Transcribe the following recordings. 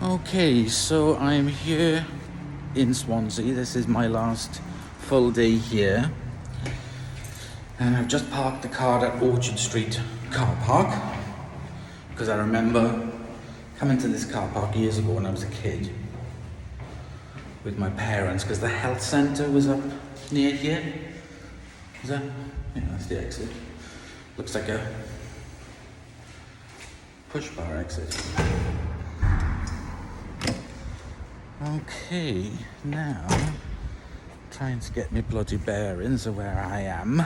Okay, so I'm here in Swansea. This is my last full day here. And I've just parked the car at Orchard Street car park. Because I remember coming to this car park years ago when I was a kid. With my parents, because the health centre was up near here. Is that? Yeah, that's the exit. Looks like a push bar exit. Okay, now trying to get me bloody bearings of where I am.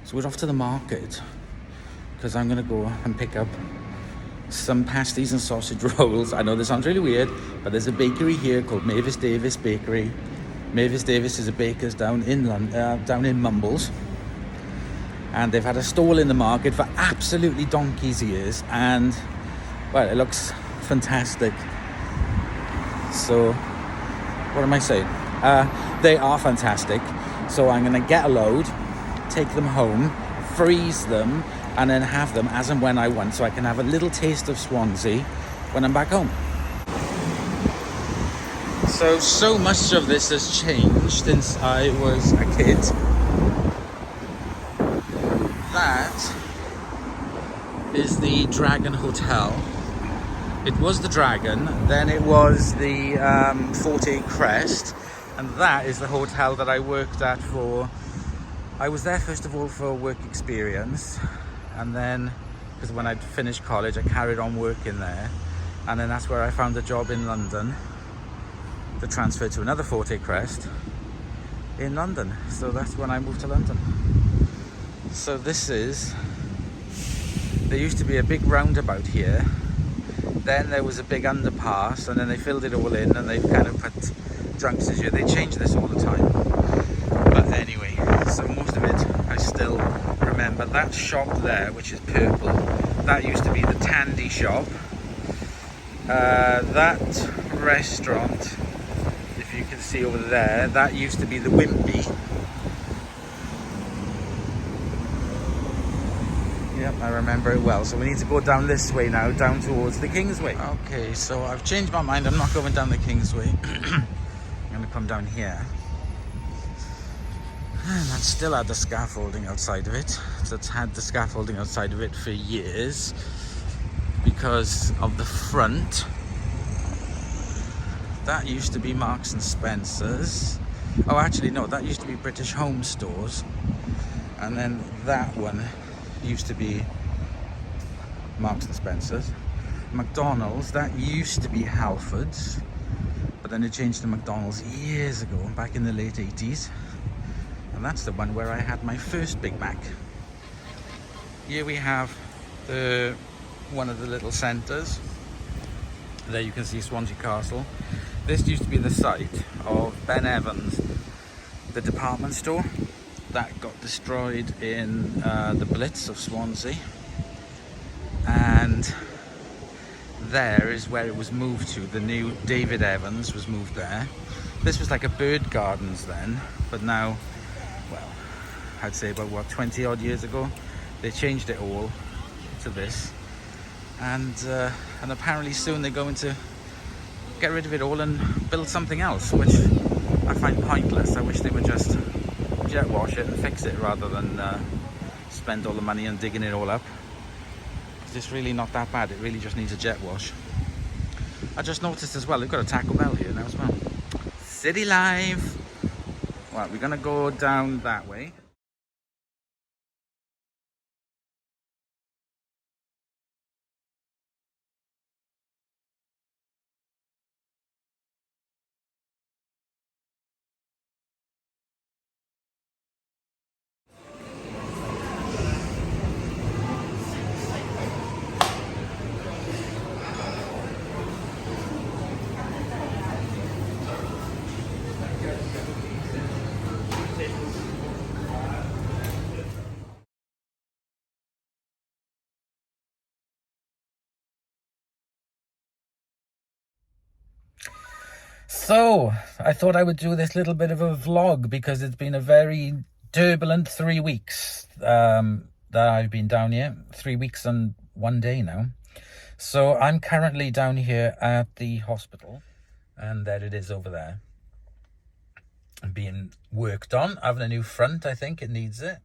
So we're off to the market because I'm going to go and pick up some pasties and sausage rolls. I know this sounds really weird, but there's a bakery here called Mavis Davis Bakery. Mavis Davis is a baker's down in London, down in Mumbles. And they've had a stall in the market for absolutely donkey's years, and well, it looks fantastic. So what am I saying? They are fantastic. So I'm going to get a load, take them home, freeze them, and then have them as and when I want, so I can have a little taste of Swansea when I'm back home. So much of this has changed since I was a kid. That is the Dragon Hotel. It was the Dragon, then it was the Forte Crest, and that is the hotel that I worked at for. I was there first of all for work experience, and then because when I'd finished college I carried on working there, and then that's where I found a job in London to transfer to another Forte Crest in London. So that's when I moved to London. So there used to be a big roundabout here, then there was a big underpass, and then they filled it all in and they've kind of put junctions here. They change this all the time. But anyway, so most of it I still remember. That shop there, which is purple, that used to be the Tandy shop. That restaurant, if you can see over there, that used to be the Wimpy. Yep, I remember it well. So we need to go down this way now, down towards the Kingsway. Okay, so I've changed my mind. I'm not going down the Kingsway. I'm going to come down here. And that still had the scaffolding outside of it. So it's had the scaffolding outside of it for years because of the front. That used to be Marks and Spencer's. Oh, actually, no, that used to be British Home Stores. And then that one used to be Marks and Spencer's. McDonald's, that used to be Halford's, but then it changed to McDonald's years ago, back in the late 80s. And that's the one where I had my first Big Mac. Here we have one of the little centres. There you can see Swansea Castle. This used to be the site of Ben Evans, the department store. That got destroyed in the Blitz of Swansea, and there is where it was moved to. The new David Evans was moved there. This was like a bird gardens then, but now, well, I'd say about 20 odd years ago, they changed it all to this, and apparently soon they're going to get rid of it all and build something else, which I find pointless. I wish they would just jet wash it and fix it rather than spend all the money on digging it all up. It's really not that bad. It really just needs a jet wash. I just noticed as well, they've got a Taco Bell here now as well. City Life. Right, we're gonna go down that way. So, I thought I would do this little bit of a vlog because it's been a very turbulent 3 weeks. that I've been down here. 3 weeks and 1 day now. So I'm currently down here at the hospital, and there it is over there, being worked on, having a new front. I think it needs it.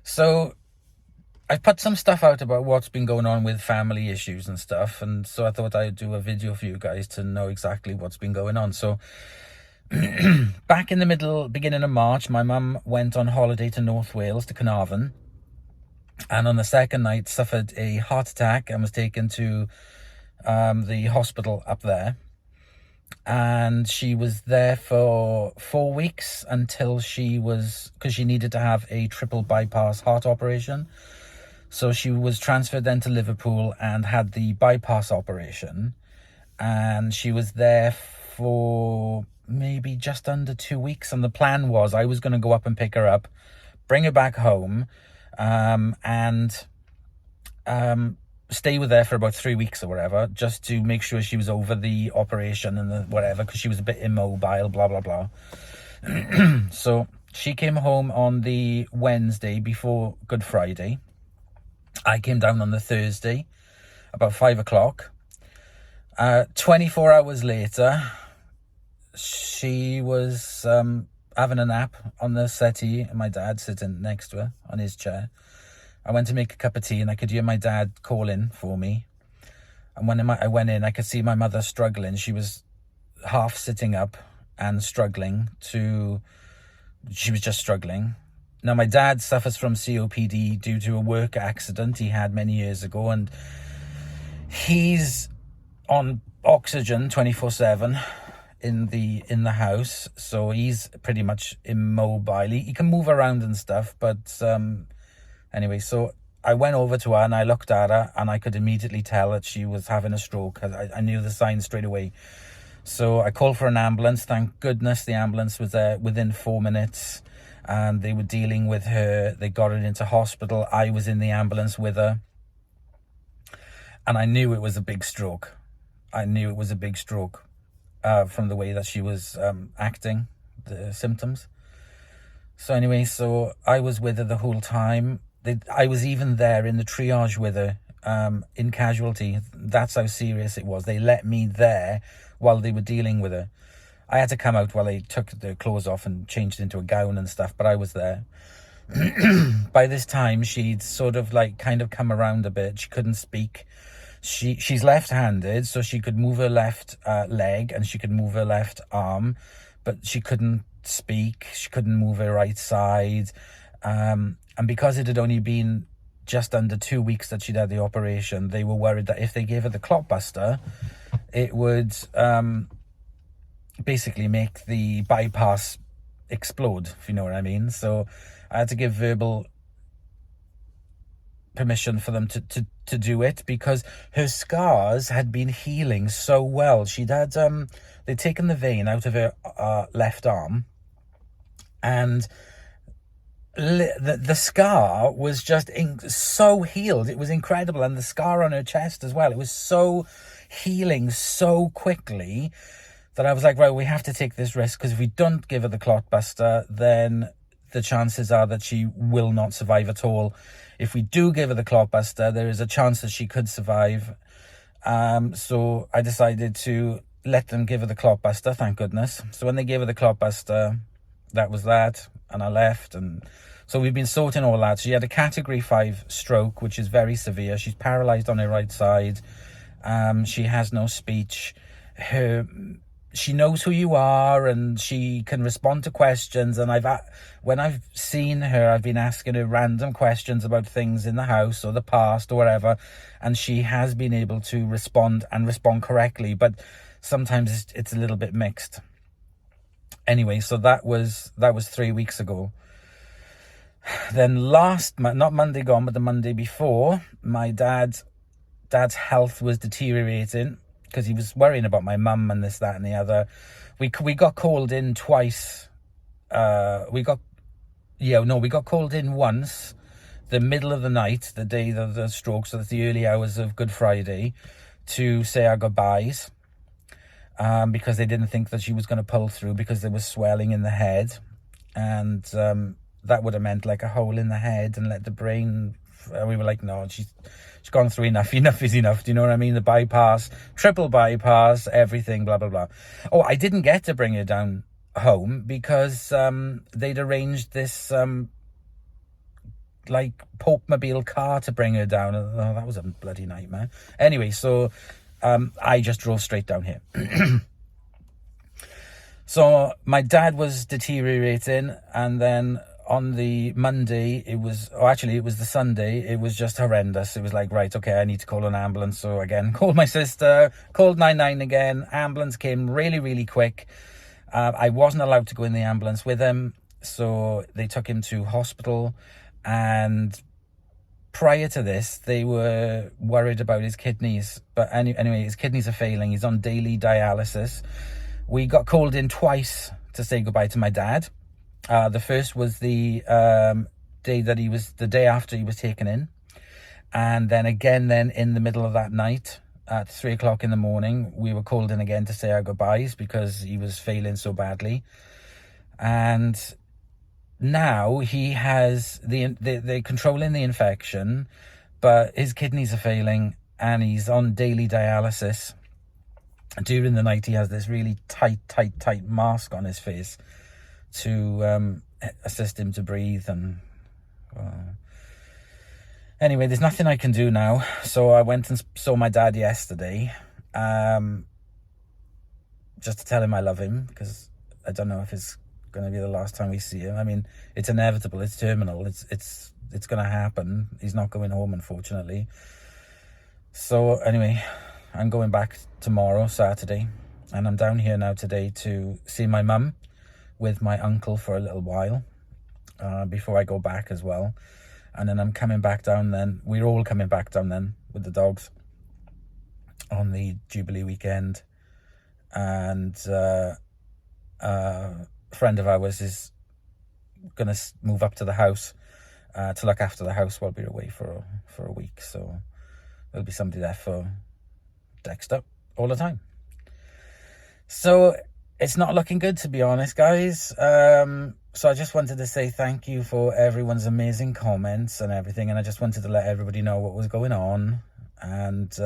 So I've put some stuff out about what's been going on with family issues and stuff, and so I thought I'd do a video for you guys to know exactly what's been going on. So back in the beginning of March, my mum went on holiday to North Wales, to Carnarvon, and on the second night suffered a heart attack and was taken to the hospital up there. And she was there for 4 weeks until because she needed to have a triple bypass heart operation. So she was transferred then to Liverpool and had the bypass operation. And she was there for maybe just under 2 weeks. And the plan was I was going to go up and pick her up, bring her back home, and stay with her for about 3 weeks or whatever, just to make sure she was over the operation and the whatever, because she was a bit immobile, blah, blah, blah. So she came home on the Wednesday before Good Friday. I came down on the Thursday, about 5 o'clock. 24 hours later, she was having a nap on the settee, and my dad sitting next to her on his chair. I went to make a cup of tea, and I could hear my dad calling for me. And when I went in, I could see my mother struggling. She was half sitting up and struggling she was just struggling. Now, my dad suffers from COPD due to a work accident he had many years ago, and he's on oxygen 24/7 in the house, so he's pretty much immobile. He can move around and stuff, but anyway, so I went over to her and I looked at her, and I could immediately tell that she was having a stroke. I knew the signs straight away. So I called for an ambulance. Thank goodness the ambulance was there within 4 minutes, and they were dealing with her. They got her into hospital. I was in the ambulance with her, and I knew it was a big stroke. From the way that she was acting, the symptoms. So anyway, so I was with her the whole time. I was even there in the triage with her, in casualty. That's how serious it was. They let me there while they were dealing with her. I had to come out while they took the clothes off and changed into a gown and stuff, but I was there. By this time, she'd sort of kind of come around a bit. She couldn't speak. She's left-handed, so she could move her left leg and she could move her left arm, but she couldn't speak. She couldn't move her right side. And because it had only been just under 2 weeks that she'd had the operation, they were worried that if they gave her the clot buster, it would basically make the bypass explode, if you know what I mean. So I had to give verbal permission for them to do it, because her scars had been healing so well. They'd taken the vein out of her left arm, and the scar was just so healed. It was incredible. And the scar on her chest as well, it was so healing so quickly that I was like, right, we have to take this risk, because if we don't give her the clot buster, then the chances are that she will not survive at all. If we do give her the clot buster, there is a chance that she could survive. So I decided to let them give her the clot buster, thank goodness. So when they gave her the clot buster, that was that, and I left. And so we've been sorting all that. She had a category 5 stroke, which is very severe. She's paralyzed on her right side. She has no speech. She knows who you are, and she can respond to questions. And when I've seen her, I've been asking her random questions about things in the house or the past or whatever, and she has been able to respond correctly, but sometimes it's a little bit mixed. Anyway, so that was 3 weeks ago. Then not Monday gone, but the Monday before, my dad's health was deteriorating, because he was worrying about my mum and this, that, and the other. We got called in twice. We got called in once, the middle of the night, the day of the stroke, so that's the early hours of Good Friday, to say our goodbyes, because they didn't think that she was going to pull through, because there was swelling in the head, and that would have meant like a hole in the head and let the brain. We were like, no, she's gone through enough. Enough is enough. Do you know what I mean? The bypass, triple bypass, everything, blah, blah, blah. Oh, I didn't get to bring her down home because they'd arranged this like Pope-mobile car to bring her down. Oh, that was a bloody nightmare. Anyway, so I just drove straight down here. So my dad was deteriorating, and then on the Monday, it was the Sunday, it was just horrendous. It was like, right, okay, I need to call an ambulance. So again, called my sister, called 999 again. Ambulance came really, really quick. I wasn't allowed to go in the ambulance with him, so they took him to hospital. And prior to this, they were worried about his kidneys. But anyway, his kidneys are failing. He's on daily dialysis. We got called in twice to say goodbye to my dad. The first was the day after he was taken in. And then again, in the middle of that night at 3 o'clock in the morning, we were called in again to say our goodbyes because he was failing so badly. And now he has they're controlling the infection, but his kidneys are failing and he's on daily dialysis. During the night, he has this really tight mask on his face to assist him to breathe. And anyway, there's nothing I can do now. So I went and saw my dad yesterday, just to tell him I love him, because I don't know if it's going to be the last time we see him. I mean, it's inevitable. It's terminal. It's going to happen. He's not going home, unfortunately. So anyway, I'm going back tomorrow, Saturday, and I'm down here now today to see my mum with my uncle for a little while before I go back as well. And then I'm coming back down then. We're all coming back down then with the dogs on the Jubilee weekend. And friend of ours is going to move up to the house to look after the house while we're away for a week. So there'll be somebody there for Dexter all the time. So it's not looking good, to be honest, guys. So I just wanted to say thank you for everyone's amazing comments and everything. And I just wanted to let everybody know what was going on. And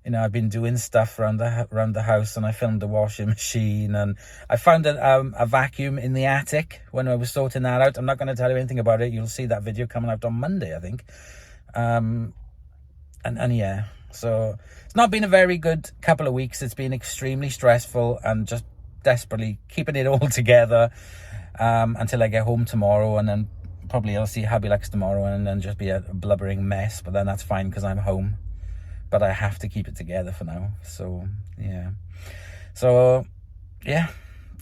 you know, I've been doing stuff around the house, and I filmed the washing machine, and I found a vacuum in the attic when I was sorting that out. I'm not going to tell you anything about it. You'll see that video coming out on Monday, I think. And yeah, so it's not been a very good couple of weeks. It's been extremely stressful and just desperately keeping it all together until I get home tomorrow, and then probably I'll see Hubby Lux tomorrow, and then just be a blubbering mess. But then that's fine because I'm home. But I have to keep it together for now. So, yeah. So, yeah.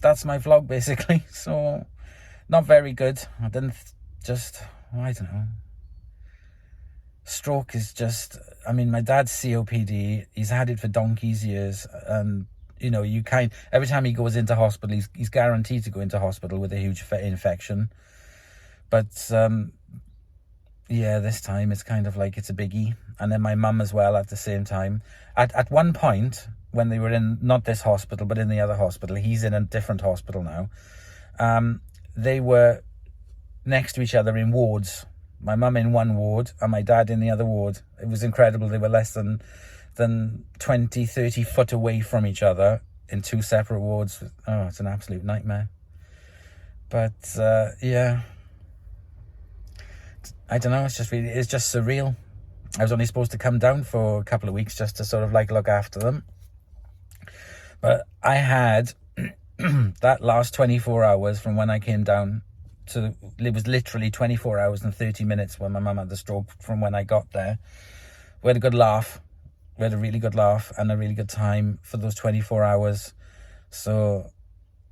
That's my vlog, basically. So, not very good. I don't know. Stroke is just... I mean, my dad's COPD. He's had it for donkey's years. And, you know, every time he goes into hospital, he's guaranteed to go into hospital with a huge infection. But... yeah, this time it's kind of like it's a biggie. And then my mum as well at the same time. At one point, when they were in, not this hospital, but in the other hospital, he's in a different hospital now, they were next to each other in wards. My mum in one ward and my dad in the other ward. It was incredible. They were less than 20, 30 foot away from each other in two separate wards. Oh, it's an absolute nightmare. But, yeah... I don't know, it's just surreal. I was only supposed to come down for a couple of weeks just to sort of like look after them. But I had that last 24 hours from when I came down to, it was literally 24 hours and 30 minutes when my mum had the stroke from when I got there. We had a good laugh. We had a really good laugh and a really good time for those 24 hours. So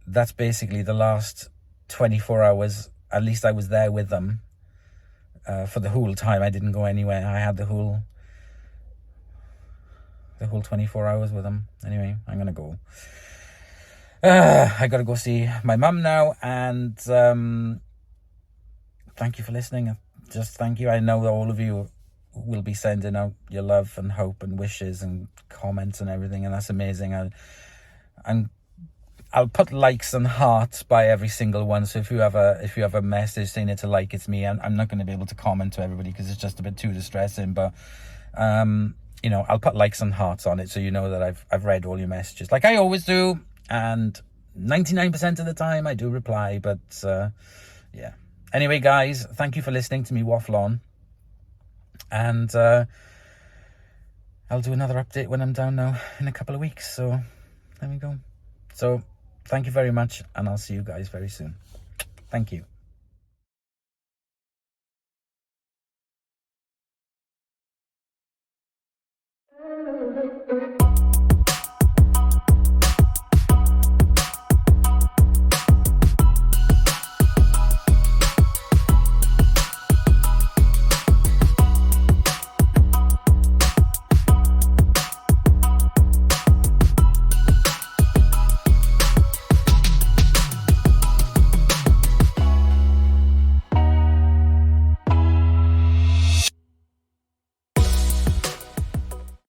that's basically the last 24 hours. At least I was there with them. For the whole time. I didn't go anywhere. I had the whole 24 hours with them. Anyway, I'm gonna go. I gotta go see my mum now, and thank you for listening. Just thank you. I know that all of you will be sending out your love and hope and wishes and comments and everything, and that's amazing. I'll put likes and hearts by every single one. So if you have a message saying it's a like, it's me. I'm not going to be able to comment to everybody because it's just a bit too distressing. But you know, I'll put likes and hearts on it so you know that I've read all your messages, like I always do. And 99% of the time I do reply. But yeah. Anyway, guys, thank you for listening to me waffle on. And I'll do another update when I'm down now in a couple of weeks. So there we go. So thank you very much, and I'll see you guys very soon. Thank you.